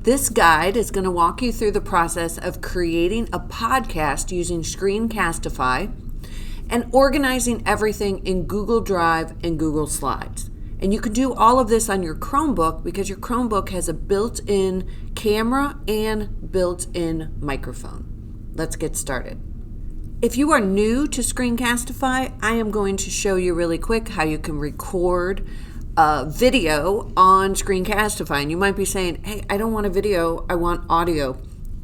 This guide is going to walk you through the process of creating a podcast using Screencastify and organizing everything in Google Drive and Google Slides. And you can do all of this on your Chromebook because your Chromebook has a built-in camera and built-in microphone. Let's get started. If you are new to Screencastify, I am going to show you really quick how you can record a video on Screencastify. And you might be saying, hey, I don't want a video, I want audio.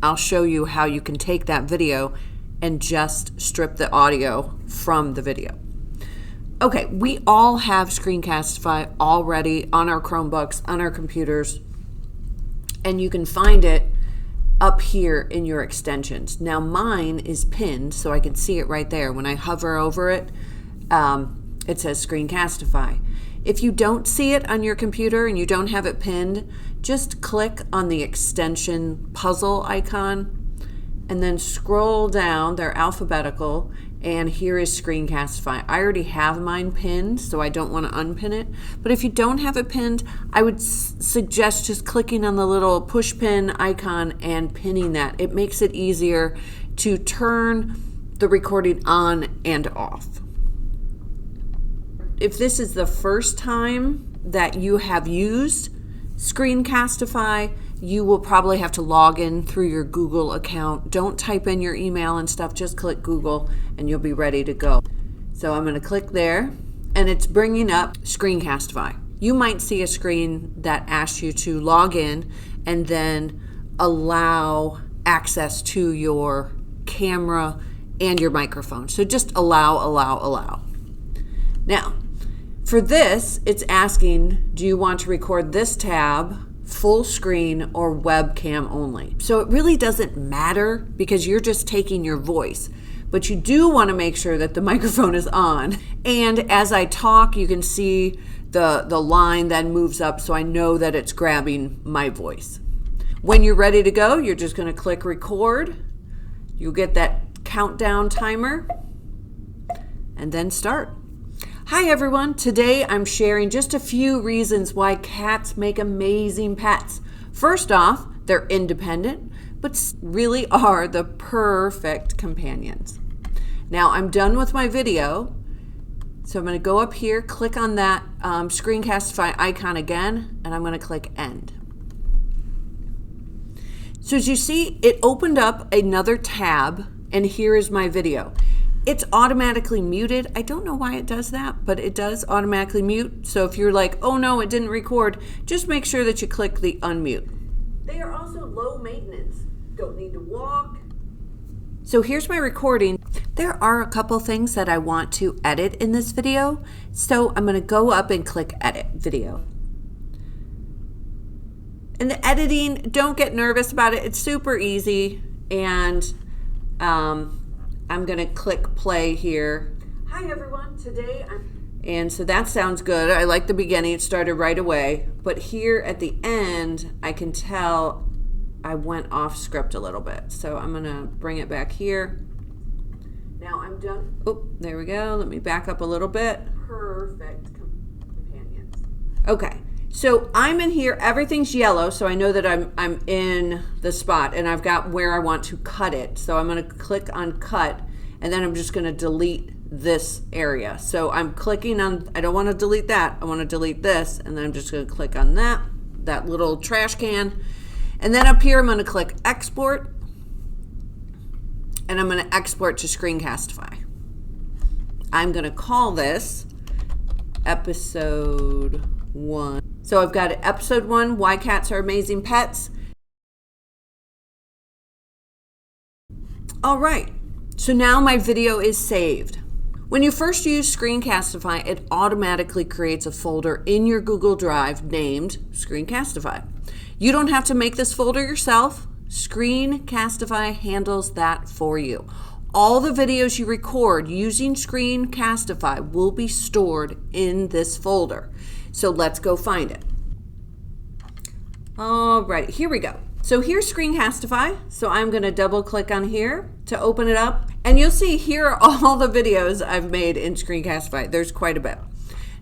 I'll show you how you can take that video and just strip the audio from the video. Okay, we all have Screencastify already on our Chromebooks, on our computers, and you can find it up here in your extensions. Now mine is pinned so I can see it right there. When I hover over it, it says Screencastify. If you don't see it on your computer and you don't have it pinned, just click on the extension puzzle icon and then scroll down. They're alphabetical, and here is Screencastify. I already have mine pinned, so I don't want to unpin it. But if you don't have it pinned, I would suggest just clicking on the little push pin icon and pinning that. It makes it easier to turn the recording on and off. If this is the first time that you have used Screencastify, you will probably have to log in through your Google account. Don't type in your email and stuff, just click Google and you'll be ready to go. So I'm going to click there and it's bringing up Screencastify. You might see a screen that asks you to log in and then allow access to your camera and your microphone. So just allow. Now, for this, it's asking, do you want to record this tab full screen or webcam only? So it really doesn't matter because you're just taking your voice, but you do want to make sure that the microphone is on. And as I talk, you can see the line then moves up, so I know that it's grabbing my voice. When you're ready to go, you're just going to click record. You'll get that countdown timer and then start. Hi everyone, today I'm sharing just a few reasons why cats make amazing pets. First off, they're independent, but really are the perfect companions. Now I'm done with my video, so I'm going to go up here, click on that Screencastify icon again, and I'm going to click end. So as you see, it opened up another tab, and here is my video. It's automatically muted. I don't know why it does that, but it does automatically mute. So if you're like, oh no, it didn't record, just make sure that you click the unmute. They are also low maintenance. Don't need to walk. So here's my recording. There are a couple things that I want to edit in this video. So I'm going to go up and click edit video. And the editing, don't get nervous about it. It's super easy. And I'm going to click play here. Hi everyone, today and so that sounds good. I like the beginning, it started right away. But here at the end, I can tell I went off script a little bit. So I'm going to bring it back here. Now I'm done. Oh, there we go. Let me back up a little bit. Perfect companions. Okay. So I'm in here, everything's yellow, so I know that I'm in the spot and I've got where I want to cut it. So I'm going to click on cut and then I'm just going to delete this area. So I'm clicking on, I don't want to delete that, I want to delete this, and then I'm just going to click on that little trash can. And then up here I'm going to click export and I'm going to export to Screencastify. I'm going to call this episode 1. So I've got episode 1, Why Cats Are Amazing Pets. All right, so now my video is saved. When you first use Screencastify, it automatically creates a folder in your Google Drive named Screencastify. You don't have to make this folder yourself. Screencastify handles that for you. All the videos you record using Screencastify will be stored in this folder. So let's go find it. All right, here we go. So here's Screencastify. So I'm going to double click on here to open it up. And you'll see here are all the videos I've made in Screencastify. There's quite a bit.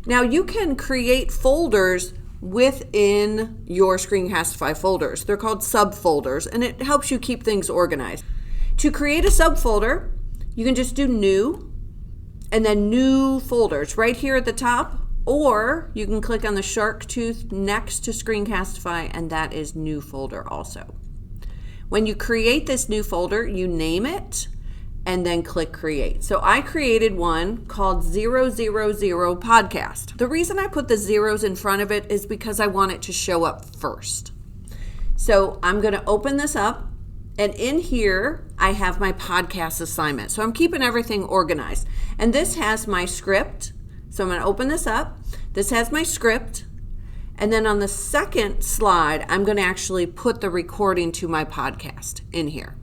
Now you can create folders within your Screencastify folders. They're called subfolders, and it helps you keep things organized. To create a subfolder, you can just do new and then new folders right here at the top, or you can click on the shark tooth next to Screencastify, and that is new folder also. When you create this new folder, you name it and then click create. So I created one called 000 podcast. The reason I put the zeros in front of it is because I want it to show up first. So I'm going to open this up, and in here I have my podcast assignment. So I'm keeping everything organized. And this has my script. So I'm going to open this up. This has my script. And then on the second slide, I'm going to actually put the recording to my podcast in here.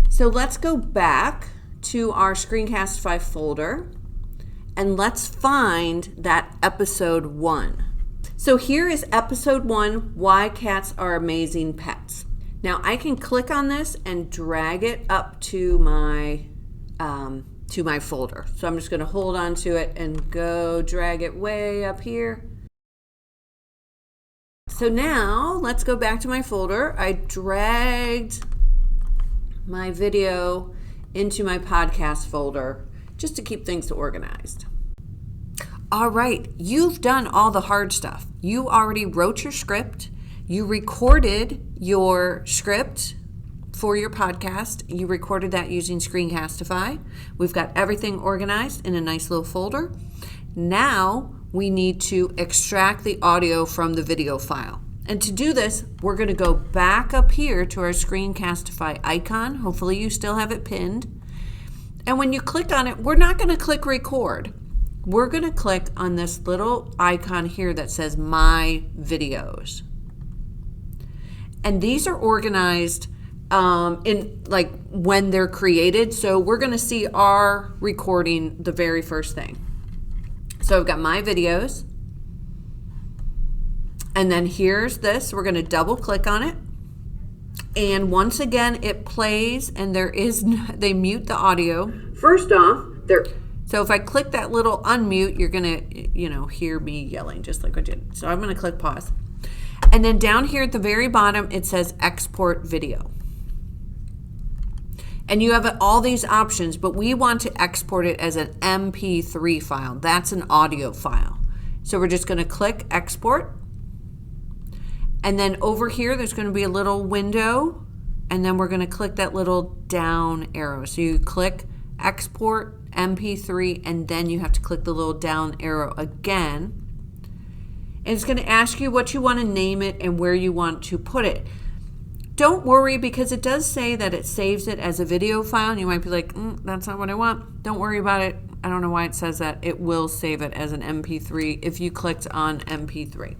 So let's go back to our Screencastify folder and let's find that episode 1. So here is episode 1, Why Cats Are Amazing Pets. Now I can click on this and drag it up to my folder. So I'm just going to hold on to it and go drag it way up here. So now let's go back to my folder. I dragged my video into my podcast folder just to keep things organized. All right, you've done all the hard stuff. You already wrote your script. You recorded your script for your podcast. You recorded that using Screencastify. We've got everything organized in a nice little folder. Now we need to extract the audio from the video file. And to do this, we're going to go back up here to our Screencastify icon. Hopefully you still have it pinned. And when you click on it, we're not going to click record. We're going to click on this little icon here that says My Videos. And these are organized in like when they're created. So we're going to see our recording the very first thing. So I've got My Videos. And then here's this. We're going to double click on it. And once again, it plays and they mute the audio. First off, so if I click that little unmute, you're going to, hear me yelling just like I did. So I'm going to click pause. And then down here at the very bottom, it says export video. And you have all these options, but we want to export it as an MP3 file. That's an audio file. So we're just going to click export. And then over here, there's going to be a little window, and then we're going to click that little down arrow. So you click export MP3, and then you have to click the little down arrow again. And it's going to ask you what you want to name it and where you want to put it. Don't worry, because it does say that it saves it as a video file, and you might be like, that's not what I want. Don't worry about it. I don't know why it says that. It will save it as an MP3 if you clicked on MP3.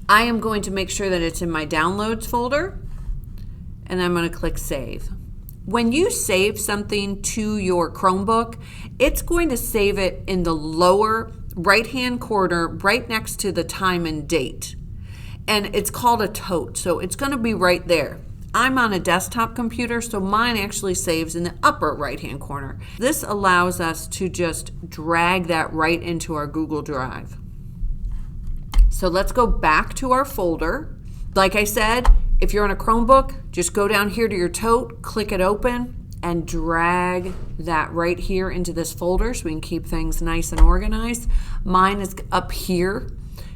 I am going to make sure that it's in my downloads folder, and I'm going to click save. When you save something to your Chromebook, it's going to save it in the lower right-hand corner right next to the time and date. And it's called a tote, so it's going to be right there. I'm on a desktop computer, so mine actually saves in the upper right-hand corner. This allows us to just drag that right into our Google Drive. So let's go back to our folder. Like I said, if you're on a Chromebook, just go down here to your tote, click it open, and drag that right here into this folder so we can keep things nice and organized. Mine is up here,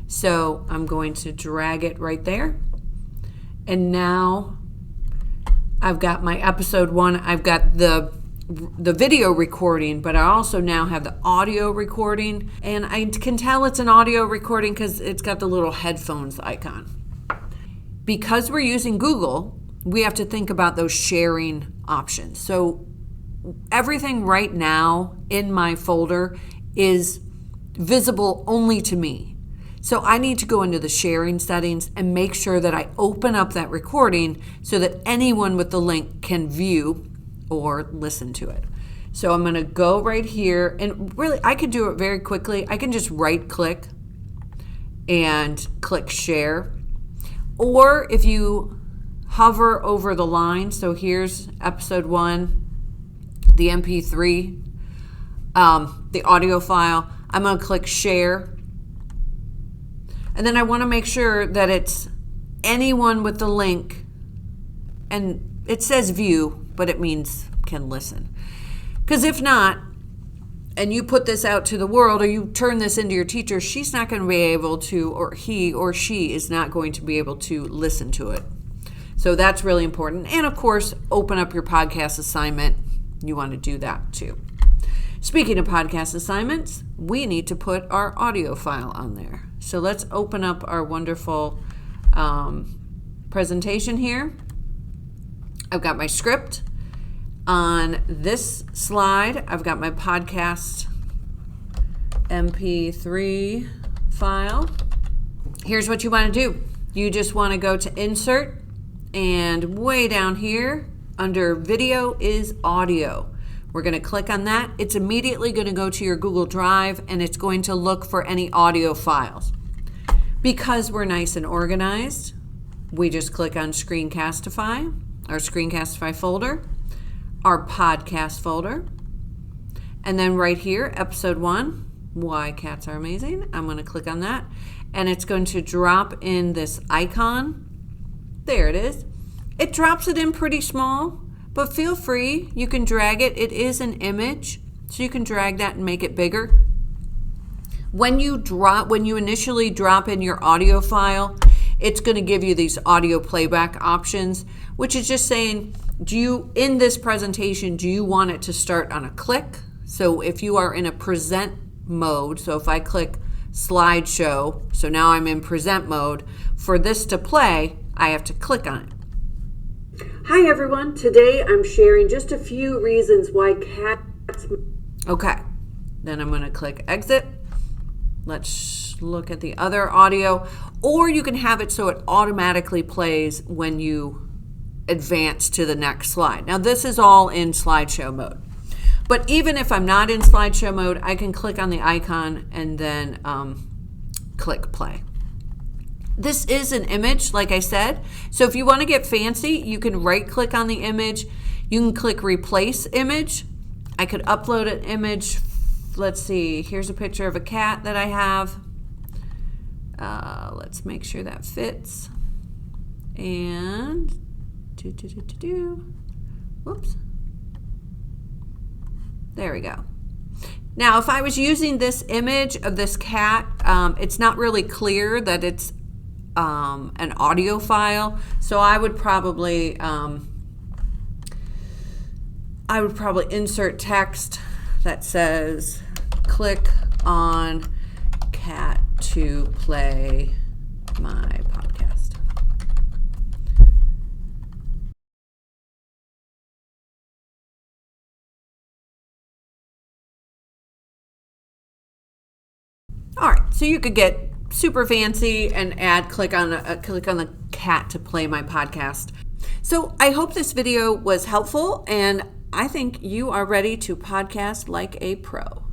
so I'm going to drag it right there. And now I've got my episode 1. I've got the video recording, but I also now have the audio recording, and I can tell it's an audio recording because it's got the little headphones icon. Because we're using Google, we have to think about those sharing options. So everything right now in my folder is visible only to me. So I need to go into the sharing settings and make sure that I open up that recording so that anyone with the link can view or listen to it. So I'm going to go right here, and really I could do it very quickly. I can just right click and click share. Or if you hover over the line, so here's episode 1, the MP3, the audio file, I'm going to click share, And then I want to make sure that it's anyone with the link, and it says view, but it means can listen. Because if not, and you put this out to the world, or you turn this into your teacher, she's not going to be able to, or he or she is not going to be able to listen to it. So that's really important. And of course, open up your podcast assignment. You want to do that too. Speaking of podcast assignments, we need to put our audio file on there. So let's open up our wonderful presentation here. I've got my script. On this slide, I've got my podcast MP3 file. Here's what you want to do. You just want to go to Insert, and way down here under Video is Audio. We're going to click on that. It's immediately going to go to your Google Drive, and it's going to look for any audio files. Because we're nice and organized, we just click on Screencastify, our Screencastify folder, our podcast folder, and then right here, episode 1, Why Cats Are Amazing. I'm going to click on that, and it's going to drop in this icon. There it is. It drops it in pretty small, but feel free. You can drag it. It is an image, so you can drag that and make it bigger. When you initially drop in your audio file, it's going to give you these audio playback options, which is just saying, in this presentation, do you want it to start on a click? So if you are in a present mode, so if I click slideshow, so now I'm in present mode, for this to play, I have to click on it. Hi everyone, today I'm sharing just a few reasons why cats... Okay, then I'm going to click exit. Let's look at the other audio, or you can have it so it automatically plays when you advance to the next slide. Now this is all in slideshow mode, but even if I'm not in slideshow mode, I can click on the icon and then click play. This is an image, like I said, so if you want to get fancy, you can right click on the image, you can click replace image. I could upload an image. Let's see, here's a picture of a cat that I have. Let's make sure that fits. And whoops. There we go. Now, if I was using this image of this cat, it's not really clear that it's an audio file, so I would probably insert text that says, click on cat to play my podcast. All right, so you could get super fancy and click on the cat to play my podcast. So I hope this video was helpful, and I think you are ready to podcast like a pro.